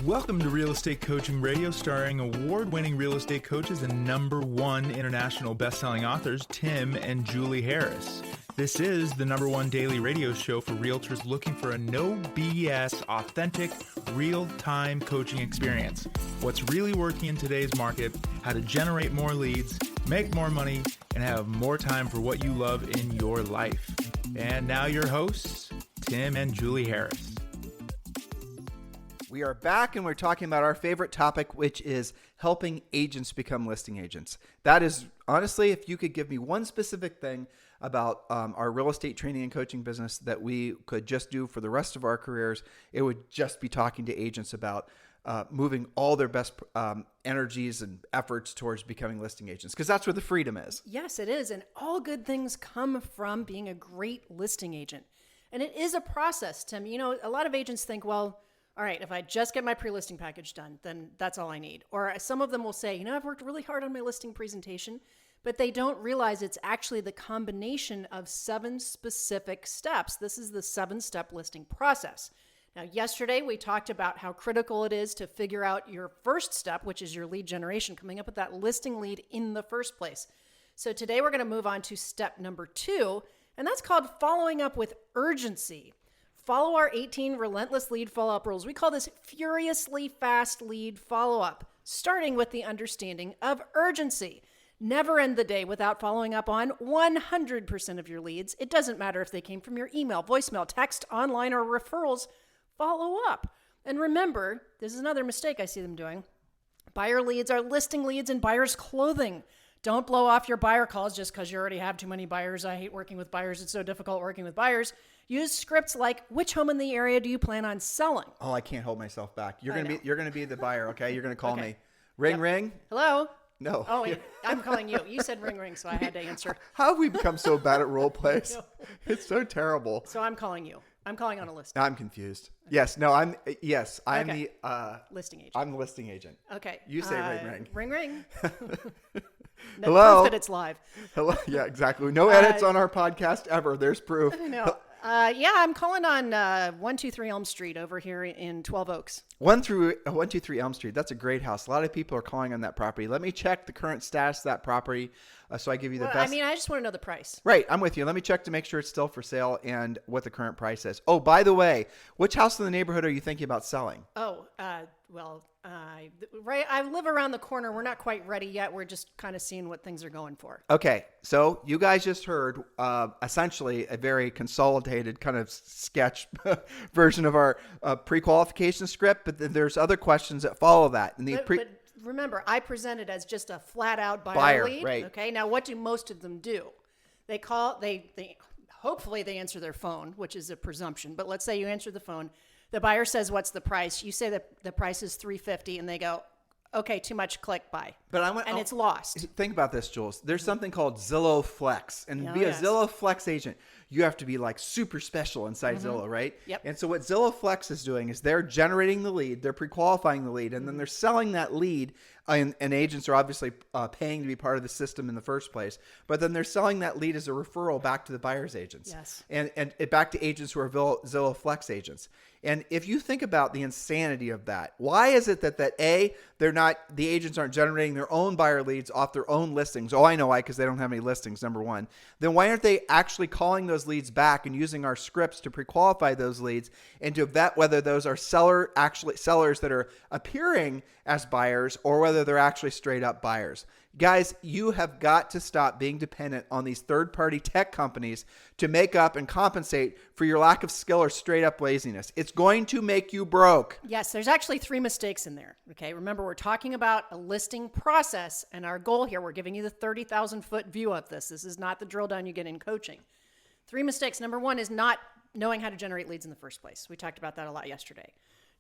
Welcome to Real Estate Coaching Radio, starring award-winning real estate coaches and #1 international best-selling authors, Tim and Julie Harris. This is the #1 daily radio show for realtors looking for a no BS, authentic, real-time coaching experience. What's really working in today's market, how to generate more leads, make more money, and have more time for what you love in your life. And now your hosts, Tim and Julie Harris. We are back and we're talking about our favorite topic, which is helping agents become listing agents. That is, honestly, if you could give me one specific thing about our real estate training and coaching business that we could just do for the rest of our careers, it would just be talking to agents about moving all their best energies and efforts towards becoming listing agents, because that's where the freedom is. Yes, it is. And all good things come from being a great listing agent. And it is a process, Tim. You know, a lot of agents think, well, all right, if I just get my pre-listing package done, then that's all I need. Or some of them will say, you know, I've worked really hard on my listing presentation, but they don't realize it's actually the combination of 7 specific steps. This is the 7-step listing process. Now, yesterday we talked about how critical it is to figure out your first step, which is your lead generation, coming up with that listing lead in the first place. So today we're going to move on to step number 2, and that's called following up with urgency. Follow our 18 relentless lead follow-up rules. We call this furiously fast lead follow-up, starting with the understanding of urgency. Never end the day without following up on 100% of your leads. It doesn't matter if they came from your email, voicemail, text, online, or referrals. Follow up. And remember, this is another mistake I see them doing. Buyer leads are listing leads in buyer's clothing. Don't blow off your buyer calls just because you already have too many buyers. I hate working with buyers. It's so difficult working with buyers. Use scripts like, which home in the area do you plan on selling? Oh, I can't hold myself back. You're gonna be the buyer, okay? You're gonna call me. Ring, Yep. Ring. Hello? No. Oh, wait, I'm calling you. You said ring, ring, so I had to answer. How have we become so bad at role plays? No. It's so terrible. So I'm calling you. I'm calling on a list. I'm confused. Yes. No. I'm Okay. the Listing agent. I'm the listing agent. Okay. You say ring, ring. Ring, ring. No Hello? proof that it's live. Hello. Yeah. Exactly. No edits on our podcast ever. There's proof. I know. I'm calling on 123 Elm Street over here in 12 Oaks. 123 Elm Street. That's a great house. A lot of people are calling on that property. Let me check the current status of that property, so I give you the best. I mean, I just want to know the price. Right, I'm with you. Let me check to make sure it's still for sale and what the current price is. Oh, by the way, which house in the neighborhood are you thinking about selling? Oh, I live around the corner. We're not quite ready yet. We're just kind of seeing what things are going for. Okay, so you guys just heard essentially a very consolidated kind of sketch version of our pre-qualification script, but then there's other questions that follow that. And But remember, I presented as just a flat-out Buyer, lead. right. Okay, now what do most of them do? They call. They hopefully they answer their phone, which is a presumption. But let's say you answer the phone. The buyer says, "What's the price?" You say that the price is $350, and they go, "Okay, too much. Click buy." And it's lost. Think about this, Jules. There's something called Zillow Flex, and to be a Zillow Flex agent, you have to be like super special inside Zillow, right? Yep. And so what Zillow Flex is doing is they're generating the lead, they're pre-qualifying the lead, and then they're selling that lead. And agents are obviously paying to be part of the system in the first place, but then they're selling that lead as a referral back to the buyer's agents. Yes. And back to agents who are Zillow Flex agents. And if you think about the insanity of that, why is it that the agents aren't generating their own buyer leads off their own listings? Oh, I know why, because they don't have any listings, number one. Then why aren't they actually calling those leads back and using our scripts to pre-qualify those leads and to vet whether those are sellers that are appearing as buyers or whether they're actually straight up buyers? Guys, you have got to stop being dependent on these third-party tech companies to make up and compensate for your lack of skill or straight-up laziness. It's going to make you broke. Yes, there's actually 3 mistakes in there. Okay, remember, we're talking about a listing process, and our goal here, we're giving you the 30,000-foot view of this. This is not the drill down you get in coaching. 3 mistakes. Number 1 is not knowing how to generate leads in the first place. We talked about that a lot yesterday.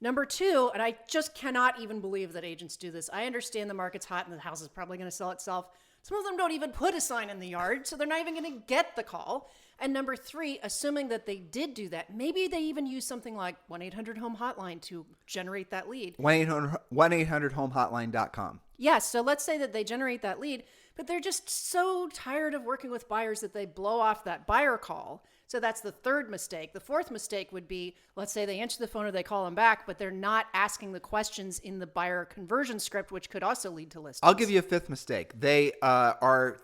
Number 2, and I just cannot even believe that agents do this. I understand the market's hot and the house is probably going to sell itself. Some of them don't even put a sign in the yard, so they're not even going to get the call. And number 3, assuming that they did do that, maybe they even use something like 1-800-HOME hotline to generate that lead. 1-800-HOME-HOTLINE.com. Yes, so let's say that they generate that lead, but they're just so tired of working with buyers that they blow off that buyer call. So that's the third mistake. The fourth mistake would be, let's say they answer the phone or they call them back, but they're not asking the questions in the buyer conversion script, which could also lead to listings. I'll give you a fifth mistake. They are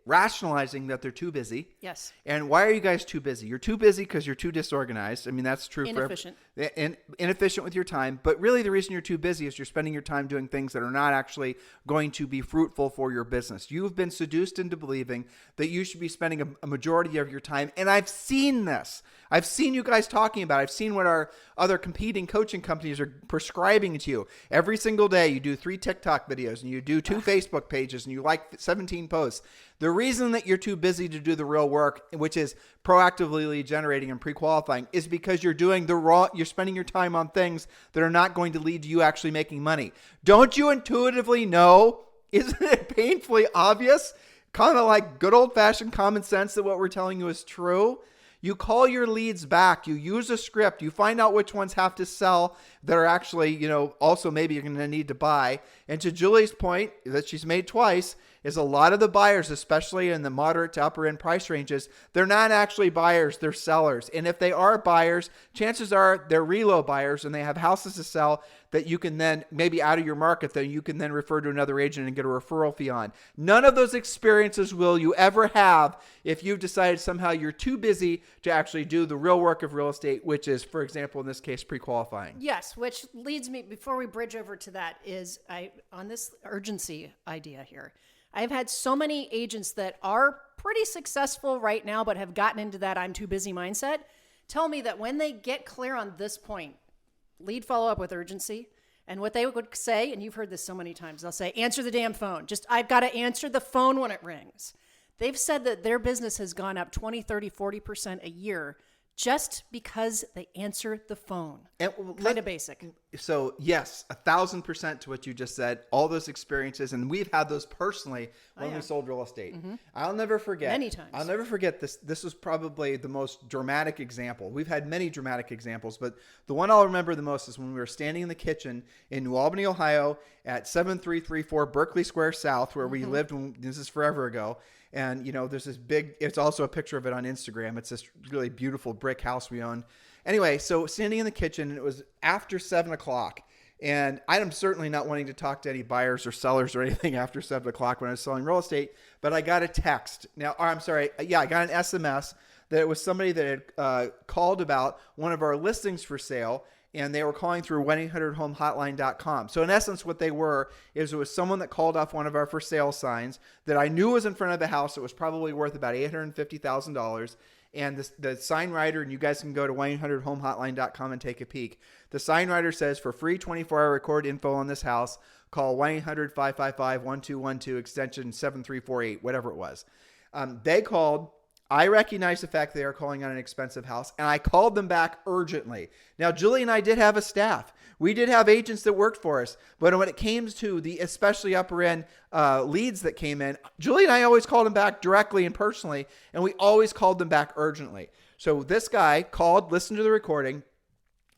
rationalizing that they're too busy. Yes. And why are you guys too busy? You're too busy because you're too disorganized. I mean, that's true Inefficient. for inefficient with your time. But really the reason you're too busy is you're spending your time doing things that are not actually going to be fruitful for your business. You've been seduced into believing that you should be spending a majority of your time. And I've seen this. I've seen you guys talking about it. I've seen what our other competing coaching companies are prescribing to you. Every single day you do 3 TikTok videos and you do 2 Facebook pages and you like 17 posts. The reason that you're too busy to do the real work, which is proactively lead generating and pre-qualifying, is because you're spending your time on things that are not going to lead to you actually making money. Don't you intuitively know? Isn't it painfully obvious? Kind of like good old-fashioned common sense that what we're telling you is true. You call your leads back. You use a script. You find out which ones have to sell that are actually, also maybe you're going to need to buy. And to Julie's point that she's made twice, is a lot of the buyers, especially in the moderate to upper end price ranges, they're not actually buyers, they're sellers. And if they are buyers, chances are they're reload buyers and they have houses to sell that you can then, maybe out of your market, that you can then refer to another agent and get a referral fee on. None of those experiences will you ever have if you've decided somehow you're too busy to actually do the real work of real estate, which is, for example, in this case, pre-qualifying. Yes, which leads me, before we bridge over to that, is on this urgency idea here. I've had so many agents that are pretty successful right now, but have gotten into that I'm too busy mindset, tell me that when they get clear on this point, lead follow up with urgency, and what they would say, and you've heard this so many times, they'll say, answer the damn phone. I've got to answer the phone when it rings. They've said that their business has gone up 20, 30, 40% a year just because they answer the phone. Kind of basic. So yes, 1,000% to what you just said, all those experiences, and we've had those personally when we sold real estate. Mm-hmm. I'll never forget. Many times. I'll never forget this. This was probably the most dramatic example. We've had many dramatic examples, but the one I'll remember the most is when we were standing in the kitchen in New Albany, Ohio at 7334 Berkeley Square South, where we lived when this is forever ago. And, there's this big, it's also a picture of it on Instagram. It's this really beautiful brick house we own. Anyway, so standing in the kitchen, and it was after 7 o'clock. And I'm certainly not wanting to talk to any buyers or sellers or anything after 7 o'clock when I was selling real estate. But I got a text. I got an SMS that it was somebody that had called about one of our listings for sale. And they were calling through 1-800-HOME-HOTLINE.com. So in essence, what they were is it was someone that called off one of our for sale signs that I knew was in front of the house. It was probably worth about $850,000. And the sign writer, and you guys can go to 1-800-HOME-HOTLINE.com and take a peek. The sign writer says, for free 24-hour record info on this house, call 1-800-555-1212, extension 7348, whatever it was. They called. I recognized the fact they are calling on an expensive house, and I called them back urgently. Now, Julie and I did have a staff. We did have agents that worked for us, but when it came to the especially upper end leads that came in, Julie and I always called them back directly and personally, and we always called them back urgently. So this guy called, listened to the recording.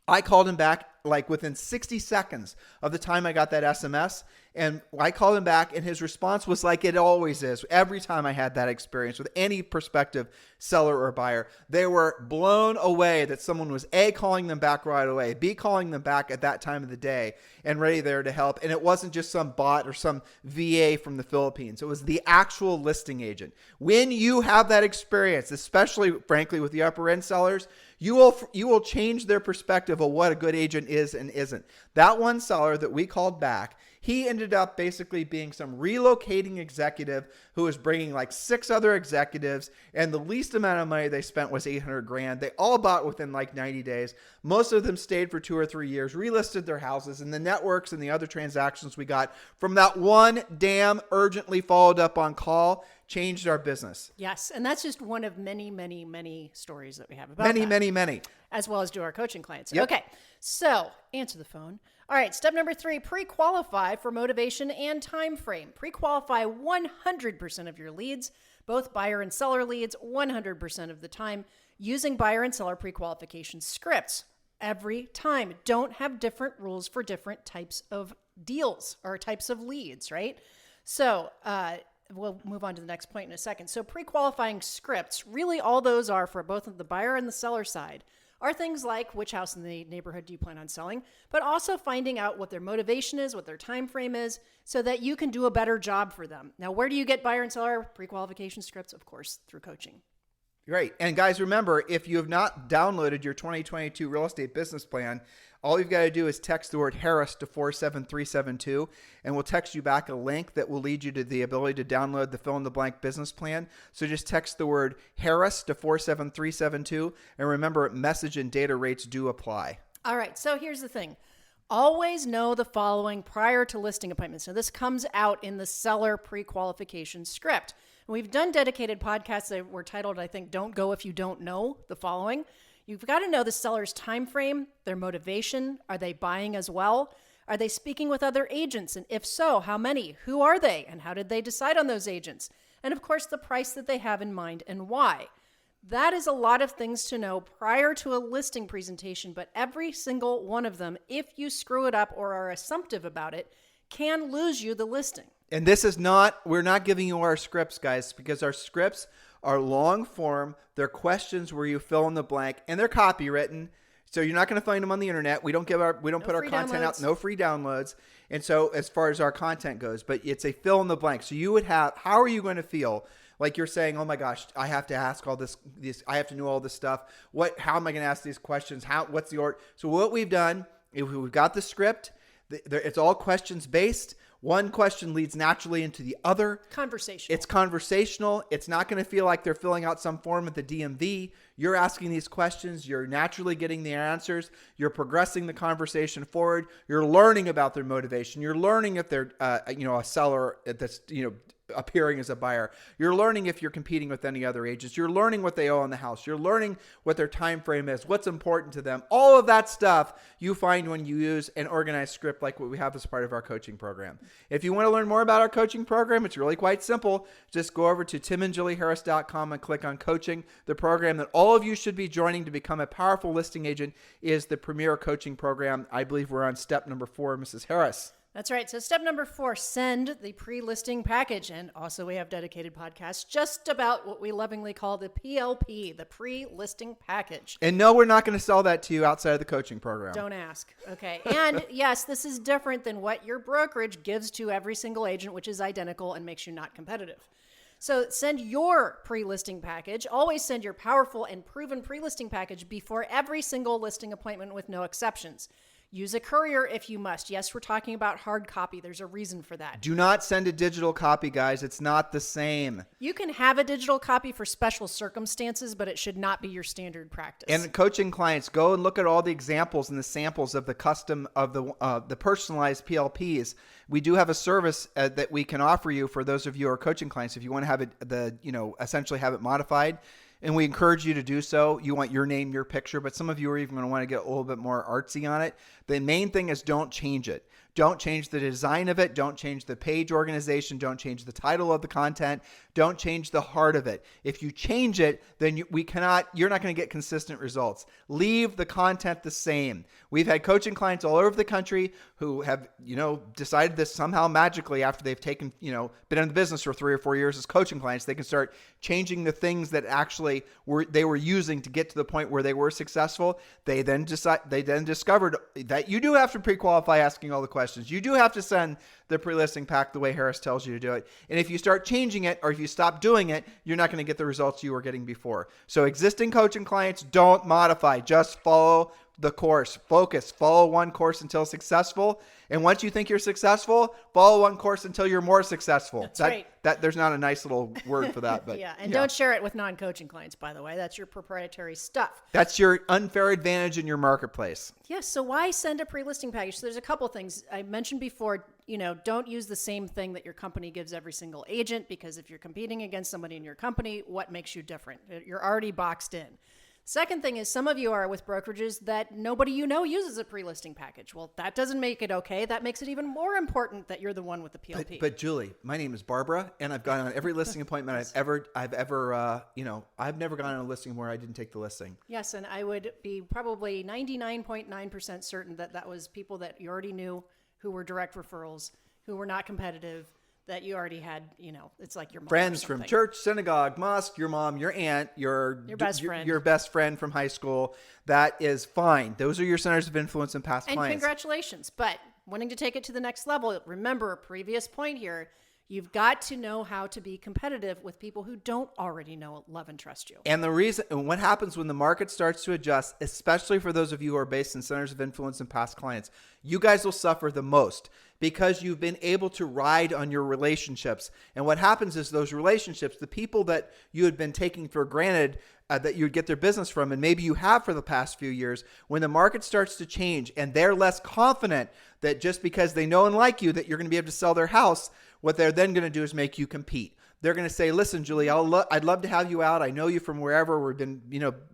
I called him back like within 60 seconds of the time I got that SMS. And I called him back, and his response was like it always is. Every time I had that experience with any prospective seller or buyer, they were blown away that someone was A, calling them back right away, B, calling them back at that time of the day and ready there to help. And it wasn't just some bot or some VA from the Philippines. It was the actual listing agent. When you have that experience, especially, frankly, with the upper end sellers, you will change their perspective of what a good agent is and isn't. That one seller that we called back, he ended up basically being some relocating executive who was bringing like 6 other executives, and the least amount of money they spent was $800,000. They all bought within like 90 days. Most of them stayed for 2 or 3 years, relisted their houses, and the networks and the other transactions we got from that one damn urgently followed up on call changed our business. Yes, and that's just one of many, many, many stories that we have about many. As well as do our coaching clients. Yep. Okay, so answer the phone. All right, step number 3, pre-qualify for motivation and time frame. Pre-qualify 100% of your leads, both buyer and seller leads, 100% of the time, using buyer and seller pre-qualification scripts. Every time. Don't have different rules for different types of deals or types of leads, right? So we'll move on to the next point in a second. So pre-qualifying scripts, really all those are for both the buyer and the seller side, are things like which house in the neighborhood do you plan on selling, but also finding out what their motivation is, what their time frame is, so that you can do a better job for them. Now, where do you get buyer and seller pre-qualification scripts? Of course, through coaching. Great. And guys, remember, if you have not downloaded your 2022 real estate business plan, all you've got to do is text the word Harris to 47372, and we'll text you back a link that will lead you to the ability to download the fill-in-the-blank business plan. So just text the word Harris to 47372, and remember, message and data rates do apply. All right, so here's the thing. Always know the following prior to listing appointments. So this comes out in the seller pre-qualification script. And we've done dedicated podcasts that were titled, I think, Don't Go If You Don't Know the following. You've got to know the seller's time frame, their motivation. Are they buying as well? Are they speaking with other agents? And if so, how many? Who are they? And how did they decide on those agents? And of course, the price that they have in mind and why. That is a lot of things to know prior to a listing presentation, but every single one of them, if you screw it up or are assumptive about it, can lose you the listing. And we're not giving you our scripts, guys, because our scripts are long form. They're questions where you fill in the blank, and they're copywritten. So you're not going to find them on the internet. We don't put our content out, no free downloads. And so as far as our content goes, but it's a fill in the blank. So you would have, how are you going to feel? Like you're saying, oh my gosh, I have to ask all this, I have to know all this stuff. How am I going to ask these questions? What's the order? So what we've done, we've got the script. It's all questions based. One question leads naturally into the other. Conversational. It's conversational. It's not going to feel like they're filling out some form at the DMV. You're asking these questions. You're naturally getting the answers. You're progressing the conversation forward. You're learning about their motivation. You're learning if they're, a seller that's, appearing as a buyer. You're learning if you're competing with any other agents. You're learning what they owe on the house. You're learning what their time frame is, what's important to them. All of that stuff you find when you use an organized script like what we have as part of our coaching program. If you want to learn more about our coaching program, it's really quite simple. Just go over to timandjulieharris.com and click on coaching. The program that all of you should be joining to become a powerful listing agent is the Premier Coaching Program. I believe we're on step number 4, Mrs. Harris. That's right. So step number 4, send the pre-listing package. And also we have dedicated podcasts just about what we lovingly call the PLP, the pre-listing package. And no, we're not going to sell that to you outside of the coaching program. Don't ask. Okay. And yes, this is different than what your brokerage gives to every single agent, which is identical and makes you not competitive. So send your pre-listing package. Always send your powerful and proven pre-listing package before every single listing appointment with no exceptions. Use a courier if you must. Yes, we're talking about hard copy. There's a reason for that. Do not send a digital copy, guys. It's not the same. You can have a digital copy for special circumstances, but it should not be your standard practice. And coaching clients, go and look at all the examples and the samples of the custom of the personalized PLPs. We do have a service that we can offer you for those of you who are coaching clients. If you want to have it, essentially have it modified. And we encourage you to do so. You want your name, your picture, but some of you are even going to want to get a little bit more artsy on it. The main thing is don't change it. Don't change the design of it. Don't change the page organization. Don't change the title of the content. Don't change the heart of it. If you change it, then you're not going to get consistent results. Leave the content the same. We've had coaching clients all over the country who have, decided this somehow magically after they've taken, been in the business for 3 or 4 years as coaching clients, they can start changing the things that actually they were using to get to the point where they were successful. They then discovered that you do have to pre-qualify asking all the questions. You do have to send the pre-listing pack the way Harris tells you to do it. And if you start changing it or if you stop doing it, you're not going to get the results you were getting before. So existing coaching clients, don't modify. Just follow the course. Focus. Follow one course until successful. And once you think you're successful, follow one course until you're more successful. That's right. There's not a nice little word for that. But yeah, and don't share it with non-coaching clients, by the way. That's your proprietary stuff. That's your unfair advantage in your marketplace. Yes. So why send a pre-listing package? So there's a couple things. I mentioned before, don't use the same thing that your company gives every single agent, because if you're competing against somebody in your company, what makes you different? You're already boxed in. Second thing is, some of you are with brokerages that nobody uses a pre-listing package. Well, that doesn't make it okay. That makes it even more important that you're the one with the PLP. But Julie, my name is Barbara, and I've gone on every listing appointment I've never gone on a listing where I didn't take the listing. Yes, and I would be probably 99.9% certain that was people that you already knew, who were direct referrals, who were not competitive, that you already had, it's like your mom or Friends from something. church, synagogue, mosque, your mom, your aunt, your best friend. your best friend from high school. That is fine. Those are your centers of influence and past And clients. congratulations. But wanting to take it to the next level, remember a previous point here. You've got to know how to be competitive with people who don't already know, love, and trust you. And the reason, and what happens when the market starts to adjust, especially for those of you who are based in centers of influence and past clients, you guys will suffer the most because you've been able to ride on your relationships. And what happens is those relationships, the people that you had been taking for granted that you would get their business from, and maybe you have for the past few years, when the market starts to change and they're less confident that just because they know and like you that you're going to be able to sell their house, what they're then going to do is make you compete. They're going to say, listen, Julie, I'd love to have you out. I know you from wherever. We've been,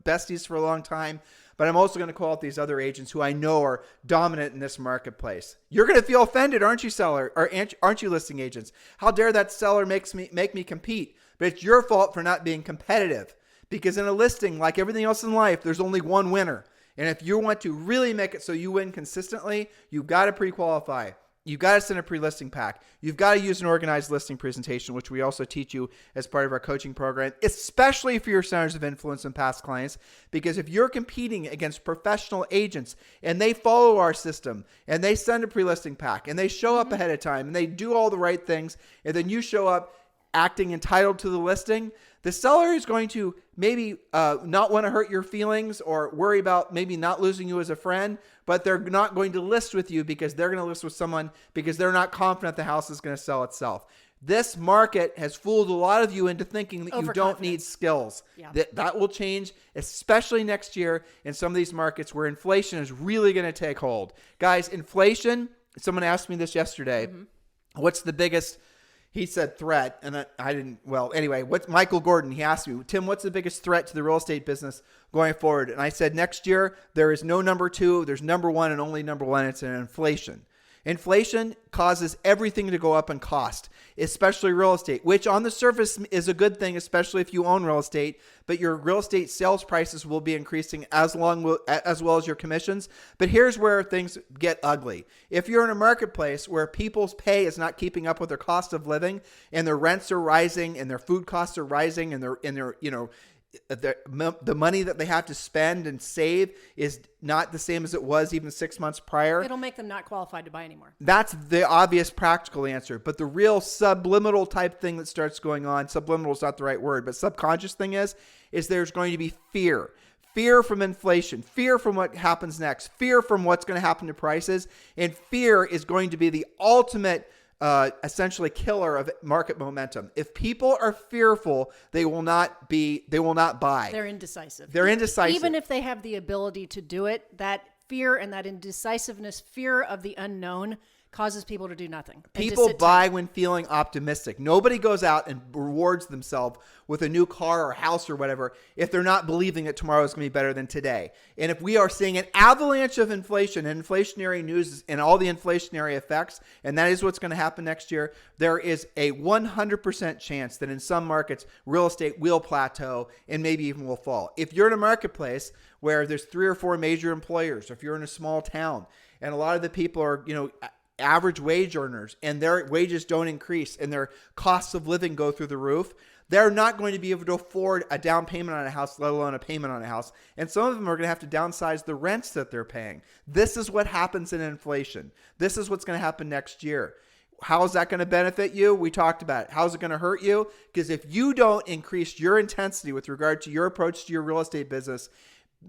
besties for a long time. But I'm also going to call out these other agents who I know are dominant in this marketplace. You're going to feel offended, aren't you, seller? Or aren't you, listing agents? How dare that seller make me compete? But it's your fault for not being competitive. Because in a listing, like everything else in life, there's only one winner. And if you want to really make it so you win consistently, you've got to pre-qualify. You've got to send a pre-listing pack. You've got to use an organized listing presentation, which we also teach you as part of our coaching program, especially for your centers of influence and past clients. Because if you're competing against professional agents and they follow our system and they send a pre-listing pack and they show up ahead of time and they do all the right things, and then you show up acting entitled to the listing, the seller is going to maybe not want to hurt your feelings or worry about maybe not losing you as a friend, but they're not going to list with you because they're going to list with someone because they're not confident the house is going to sell itself. This market has fooled a lot of you into thinking that you don't need skills. Yeah. That will change, especially next year in some of these markets where inflation is really going to take hold. Guys, inflation, someone asked me this yesterday, what's the biggest... He said threat, and I didn't. Well, anyway, what's Michael Gordon? He asked me, Tim, what's the biggest threat to the real estate business going forward? And I said, next year, there is no number two. There's number one and only number one. It's an inflation. Inflation causes everything to go up in cost, especially real estate, which on the surface is a good thing, especially if you own real estate, but your real estate sales prices will be increasing as well as your commissions. But here's where things get ugly. If you're in a marketplace where people's pay is not keeping up with their cost of living and their rents are rising and their food costs are rising and their the money that they have to spend and save is not the same as it was even 6 months prior. It'll make them not qualified to buy anymore. That's the obvious practical answer. But the real subliminal type thing that starts going on, subliminal is not the right word, but subconscious thing is there's going to be fear. Fear from inflation, fear from what happens next, fear from what's going to happen to prices, and fear is going to be the ultimate essentially killer of market momentum. If people are fearful, they will not buy. They're indecisive. Even if they have the ability to do it, that fear and that indecisiveness, fear of the unknown, causes people to do nothing. People buy when feeling optimistic. Nobody goes out and rewards themselves with a new car or house or whatever if they're not believing that tomorrow is going to be better than today. And if we are seeing an avalanche of inflation and inflationary news and all the inflationary effects, and that is what's going to happen next year, there is a 100% chance that in some markets, real estate will plateau and maybe even will fall. If you're in a marketplace where there's 3 or 4 major employers, or if you're in a small town and a lot of the people are, average wage earners and their wages don't increase and their costs of living go through the roof, they're not going to be able to afford a down payment on a house, let alone a payment on a house. And some of them are going to have to downsize the rents that they're paying. This is what happens in inflation. This is what's going to happen next year. How is that going to benefit you? We talked about it. How is it going to hurt you? Because if you don't increase your intensity with regard to your approach to your real estate business,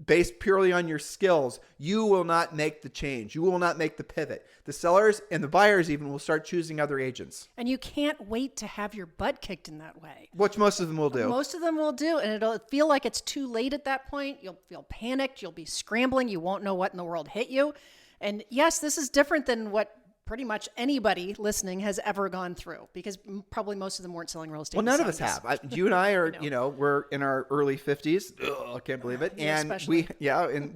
based purely on your skills, you will not make the change. You will not make the pivot. The sellers and the buyers even will start choosing other agents. And you can't wait to have your butt kicked in that way. Which most of them will do. Most of them will do. And it'll feel like it's too late at that point. You'll feel panicked. You'll be scrambling. You won't know what in the world hit you. And yes, this is different than what pretty much anybody listening has ever gone through, because probably most of them weren't selling real estate. Well, none of us have. You and I are, we're in our early 50s. Ugh, I can't believe it. Yeah, and especially.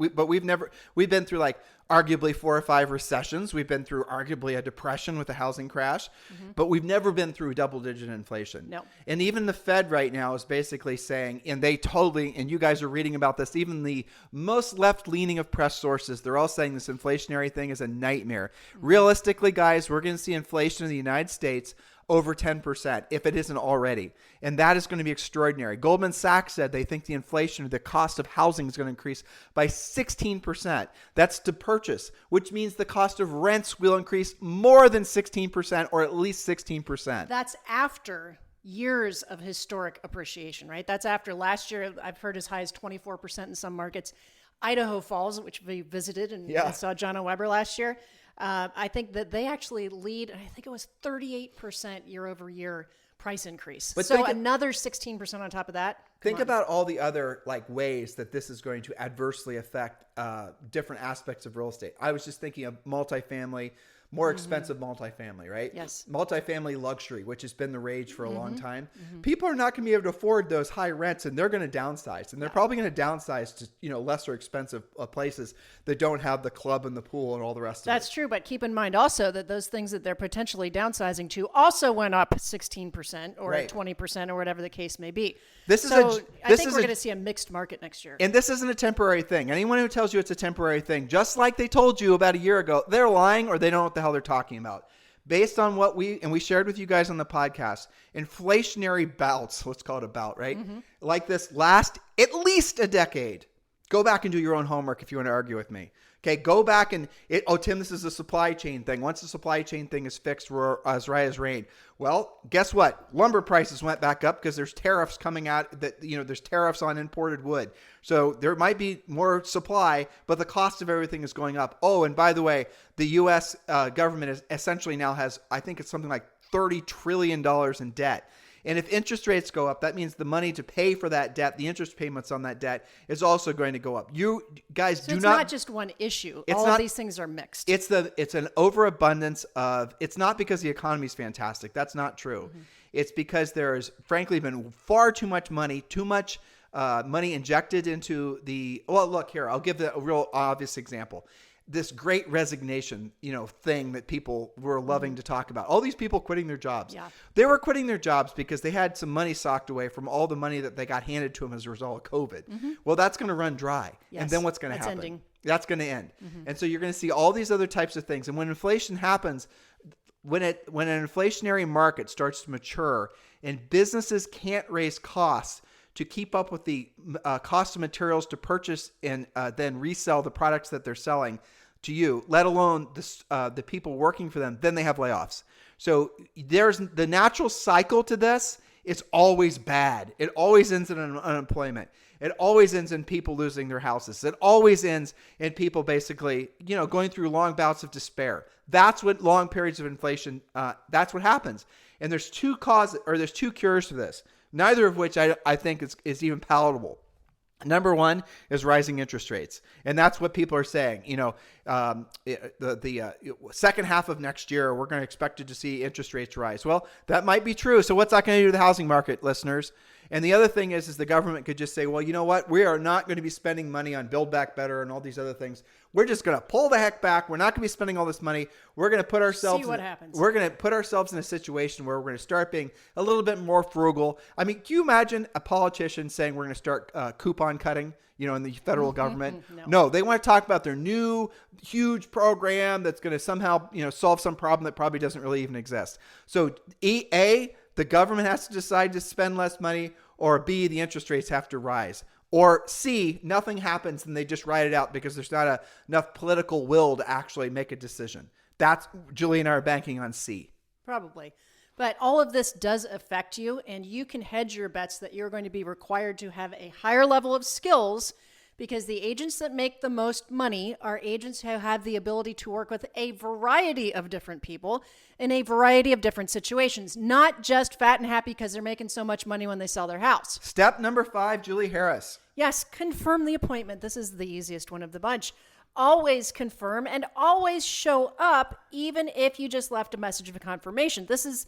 but we've been through like arguably 4 or 5 recessions. We've been through arguably a depression with a housing crash, but we've never been through double-digit inflation. No. And even the Fed right now is basically saying, and you guys are reading about this, even the most left-leaning of press sources, they're all saying this inflationary thing is a nightmare. Realistically, guys, we're going to see inflation in the United States over 10% if it isn't already. And that is going to be extraordinary. Goldman Sachs said they think the inflation or the cost of housing is going to increase by 16%. That's to purchase, which means the cost of rents will increase more than 16% or at least 16%. That's after years of historic appreciation, right? That's after last year, I've heard as high as 24% in some markets. Idaho Falls, which we visited and saw John Weber last year, I think that they actually lead, I think it was 38% year over year price increase. But so another 16% on top of that. Think about all the other ways that this is going to adversely affect different aspects of real estate. I was just thinking of multifamily, more expensive multifamily, right? Yes. Multifamily luxury, which has been the rage for a long time. People are not going to be able to afford those high rents, and they're going to downsize. And they're probably going to downsize to lesser expensive places that don't have the club and the pool and all the rest of it. That's true, but keep in mind also that those things that they're potentially downsizing to also went up 16% or 20% or whatever the case may be. I think we're going to see a mixed market next year. And this isn't a temporary thing. Anyone who tells you it's a temporary thing, just like they told you about a year ago, they're lying or they don't know what the hell they're talking about. Based on what we shared with you guys on the podcast, inflationary bouts, let's call it a bout, right? Like this last at least a decade. Go back and do your own homework if you want to argue with me. Okay, go back and Tim, this is a supply chain thing. Once the supply chain thing is fixed, we're as right as rain. Well, guess what? Lumber prices went back up because there's tariffs coming out there's tariffs on imported wood. So there might be more supply, but the cost of everything is going up. Oh, and by the way, the U.S. Government essentially now has, I think it's something like $30 trillion in debt. And if interest rates go up, that means the money to pay for that debt, the interest payments on that debt, is also going to go up. You guys so it's not just one issue. All of these things are mixed. It's an overabundance of. It's not because the economy is fantastic. That's not true. It's because there has, frankly, been far too much money, money injected into the. Well, look here. I'll give a real obvious example. This great resignation, thing that people were loving to talk about. All these people quitting their jobs. Yeah. They were quitting their jobs because they had some money socked away from all the money that they got handed to them as a result of COVID. Well, that's going to run dry. Yes. And then what's going to happen? Ending. That's going to end. And so you're going to see all these other types of things. And when inflation happens, when an inflationary market starts to mature and businesses can't raise costs to keep up with the cost of materials to purchase and then resell the products that they're selling to you, let alone the people working for them, then they have layoffs. So there's the natural cycle to this. It's always bad. It always ends in unemployment. It always ends in people losing their houses. It always ends in people basically, going through long bouts of despair. That's what long periods of inflation, that's what happens. And there's two cures to this, neither of which I think is even palatable. Number one is rising interest rates. And that's what people are saying. The second half of next year, we're going to expect to see interest rates rise. Well, that might be true. So what's that going to do to the housing market, listeners? And the other thing is the government could just say, well, you know what? We are not going to be spending money on Build Back Better and all these other things. We're just going to pull the heck back. We're not going to be spending all this money. We're going to put ourselves We're going to put ourselves in a situation where we're going to start being a little bit more frugal. I mean, can you imagine a politician saying we're going to start coupon cutting, in the federal government? No, they want to talk about their new huge program that's going to somehow, solve some problem that probably doesn't really even exist. So the government has to decide to spend less money, or B, the interest rates have to rise. Or C, nothing happens and they just write it out because there's not enough political will to actually make a decision. That's Julie and I are banking on C. Probably. But all of this does affect you, and you can hedge your bets that you're going to be required to have a higher level of skills, because the agents that make the most money are agents who have the ability to work with a variety of different people in a variety of different situations, not just fat and happy because they're making so much money when they sell their house. Step number 5, Julie Harris. Yes, confirm the appointment. This is the easiest one of the bunch. Always confirm and always show up, even if you just left a message of confirmation. This is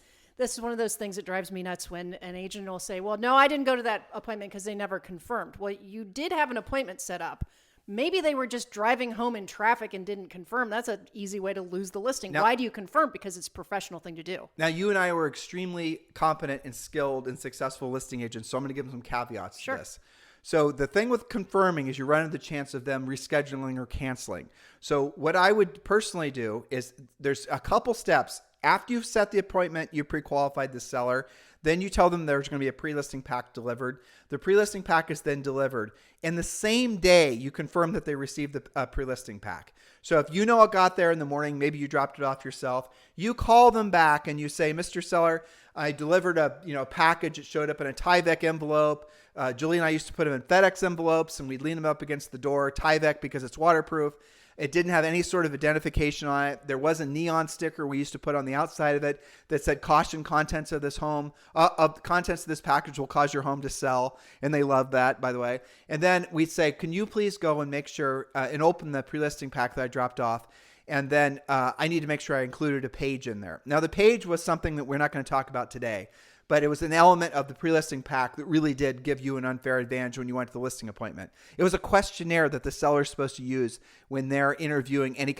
one of those things that drives me nuts when an agent will say, well, no, I didn't go to that appointment because they never confirmed. Well, you did have an appointment set up. Maybe they were just driving home in traffic and didn't confirm. That's an easy way to lose the listing. Now, why do you confirm? Because it's a professional thing to do. Now, you and I were extremely competent and skilled and successful listing agents, so I'm going to give them some caveats to this. So the thing with confirming is you run into the chance of them rescheduling or canceling. So what I would personally do is there's a couple steps After you've set the appointment, you pre-qualified the seller. Then you tell them there's going to be a pre-listing pack delivered. The pre-listing pack is then delivered. And the same day, you confirm that they received the pre-listing pack. So if you know it got there in the morning, maybe you dropped it off yourself, you call them back and you say, Mr. Seller, I delivered a package. It showed up in a Tyvek envelope. Julie and I used to put them in FedEx envelopes, and we'd lean them up against the door. Tyvek because it's waterproof. It didn't have any sort of identification on it. There was a neon sticker we used to put on the outside of it that said, "Caution: contents of this contents of this package will cause your home to sell." And they loved that, by the way. And then we'd say, "Can you please go and make sure and open the pre-listing pack that I dropped off?" And then I need to make sure I included a page in there. Now, the page was something that we're not going to talk about today, but it was an element of the pre-listing pack that really did give you an unfair advantage when you went to the listing appointment. It was a questionnaire that the seller is supposed to use when they're interviewing any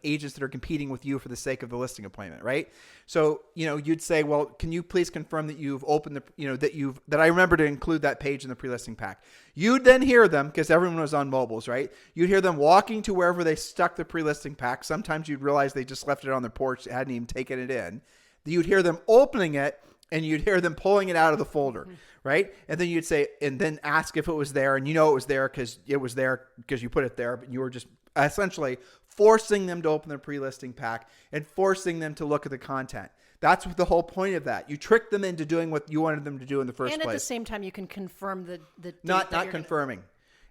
agents that are competing with you for the sake of the listing appointment, right? So, you'd say, well, can you please confirm that you've opened that I remember to include that page in the pre-listing pack. You'd then hear them, because everyone was on mobiles, right? You'd hear them walking to wherever they stuck the pre-listing pack. Sometimes you'd realize they just left it on their porch, hadn't even taken it in. You'd hear them opening it, and you'd hear them pulling it out of the folder, right? And then you'd say, and then ask if it was there. And it was there because you put it there, but you were just essentially forcing them to open their pre-listing pack and forcing them to look at the content. That's what the whole point of that. You tricked them into doing what you wanted them to do in the first place. And at the same time, you can confirm the date not confirming.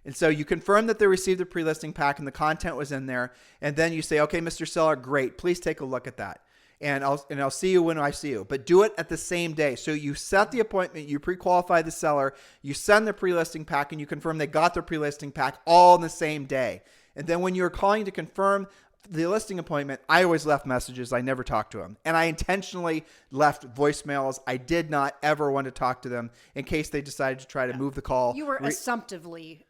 And so you confirm that they received the pre-listing pack and the content was in there. And then you say, okay, Mr. Seller, great. Please take a look at that. And I'll see you when I see you. But do it at the same day. So you set the appointment, you pre-qualify the seller, you send the pre-listing pack, and you confirm they got their pre-listing pack all in the same day. And then when you're calling to confirm the listing appointment, I always left messages. I never talked to them. And I intentionally left voicemails. I did not ever want to talk to them in case they decided to try to move the call. You were assumptively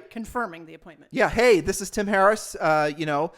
confirming the appointment. Yeah. Hey, this is Tim Harris. I'll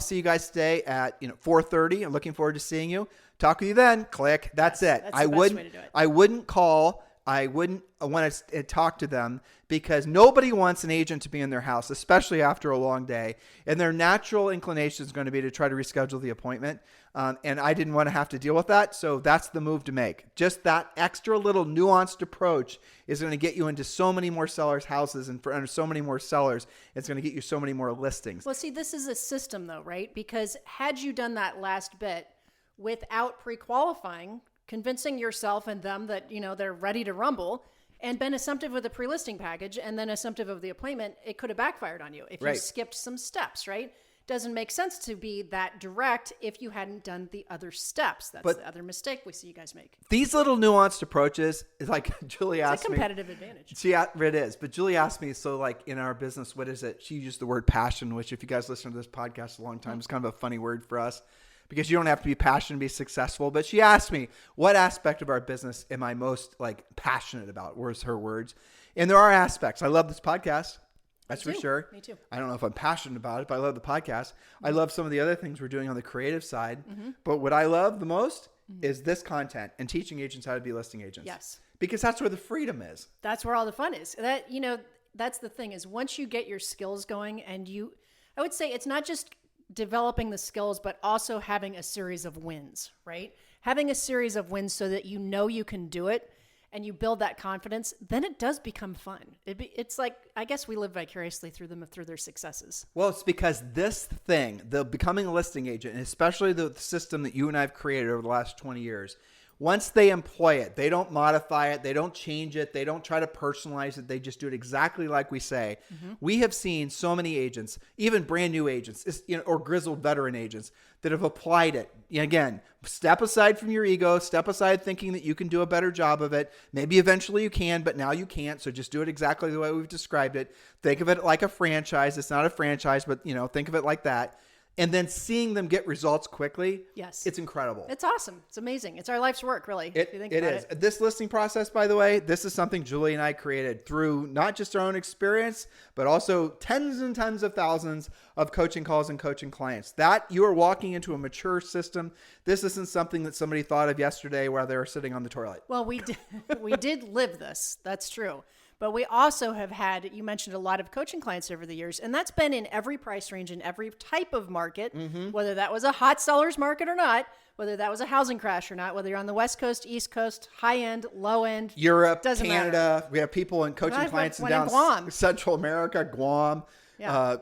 see you guys today at 4:30. I'm looking forward to seeing you. Talk with you then. Click. That's it. That's the best way to do it. I wouldn't call. I wouldn't want to talk to them because nobody wants an agent to be in their house, especially after a long day. And their natural inclination is going to be to try to reschedule the appointment. And I didn't want to have to deal with that. So that's the move to make. Just that extra little nuanced approach is going to get you into so many more sellers' houses, and under so many more sellers, it's going to get you so many more listings. Well, see, this is a system though, right? Because had you done that last bit without pre-qualifying, convincing yourself and them that, they're ready to rumble, and been assumptive with the pre-listing package and then assumptive of the appointment, it could have backfired on you if you skipped some steps, right? Doesn't make sense to be that direct if you hadn't done the other steps. That's the other mistake we see you guys make. These little nuanced approaches, like Julie asked me. It's a competitive advantage. It is. But Julie asked me, so like in our business, what is it? She used the word passion, which if you guys listen to this podcast a long time, it's kind of a funny word for us. Because you don't have to be passionate to be successful. But she asked me, what aspect of our business am I most passionate about? Were her words. And there are aspects. I love this podcast. That's for sure. Me too. I don't know if I'm passionate about it, but I love the podcast. I love some of the other things we're doing on the creative side. But what I love the most is this content and teaching agents how to be listing agents. Yes. Because that's where the freedom is. That's where all the fun is. That's the thing is once you get your skills going and I would say it's not just developing the skills, but also having a series of wins, right? Having a series of wins so that you can do it and you build that confidence, then it does become fun. It's like, I guess we live vicariously through them, through their successes. Well, it's because this thing, the becoming a listing agent, and especially the system that you and I have created over the last 20 years, once they employ it, they don't modify it, they don't change it, they don't try to personalize it, they just do it exactly like we say. We have seen so many agents, even brand new agents, or grizzled veteran agents that have applied it. Again, step aside from your ego, step aside thinking that you can do a better job of it. Maybe eventually you can, but now you can't. So just do it exactly the way we've described it. Think of it like a franchise. It's not a franchise, but think of it like that. And then seeing them get results quickly, yes, it's incredible. It's awesome. It's amazing. It's our life's work, really. It is. This listing process, by the way, this is something Julie and I created through not just our own experience, but also tens and tens of thousands of coaching calls and coaching clients. That you are walking into a mature system. This isn't something that somebody thought of yesterday while they were sitting on the toilet. Well, we did live this. That's true. But we also have had, you mentioned a lot of coaching clients over the years, and that's been in every price range, in every type of market, whether that was a hot seller's market or not, whether that was a housing crash or not, whether you're on the West Coast, East Coast, high end, low end, Europe, doesn't Canada. matter. We have people in coaching I clients in went in down Guam. Central America, Guam, Yeah.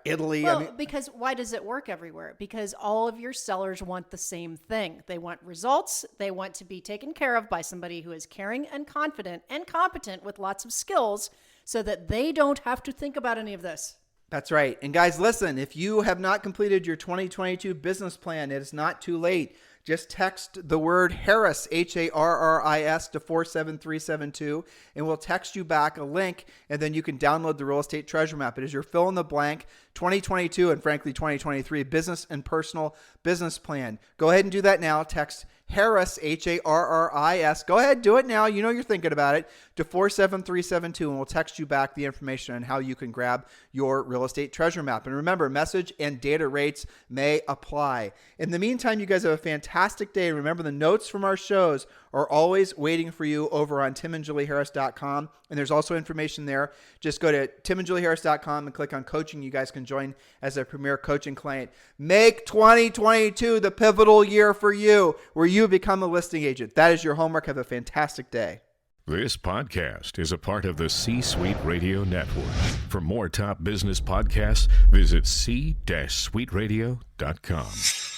Italy. Well, because why does it work everywhere? Because all of your sellers want the same thing. They want results. They want to be taken care of by somebody who is caring and confident and competent with lots of skills so that they don't have to think about any of this. That's right. And guys, listen, if you have not completed your 2022 business plan, it is not too late. Just text the word Harris, Harris, to 47372, and we'll text you back a link, and then you can download the Real Estate Treasure Map. It is your fill in the blank 2022 and frankly 2023 business and personal business plan. Go ahead and do that now. Text Harris, Harris. Go ahead, do it now. You know you're thinking about it, to 47372, and we'll text you back the information on how you can grab your real estate treasure map. And remember, message and data rates may apply. In the meantime, you guys have a fantastic day. Remember, the notes from our shows are always waiting for you over on timandjulieharris.com. And there's also information there. Just go to timandjulieharris.com and click on coaching. You guys can join as a premier coaching client. Make 2022 the pivotal year for you, where you become a listing agent. That is your homework. Have a fantastic day. This podcast is a part of the C-Suite Radio Network. For more top business podcasts, visit c-suiteradio.com.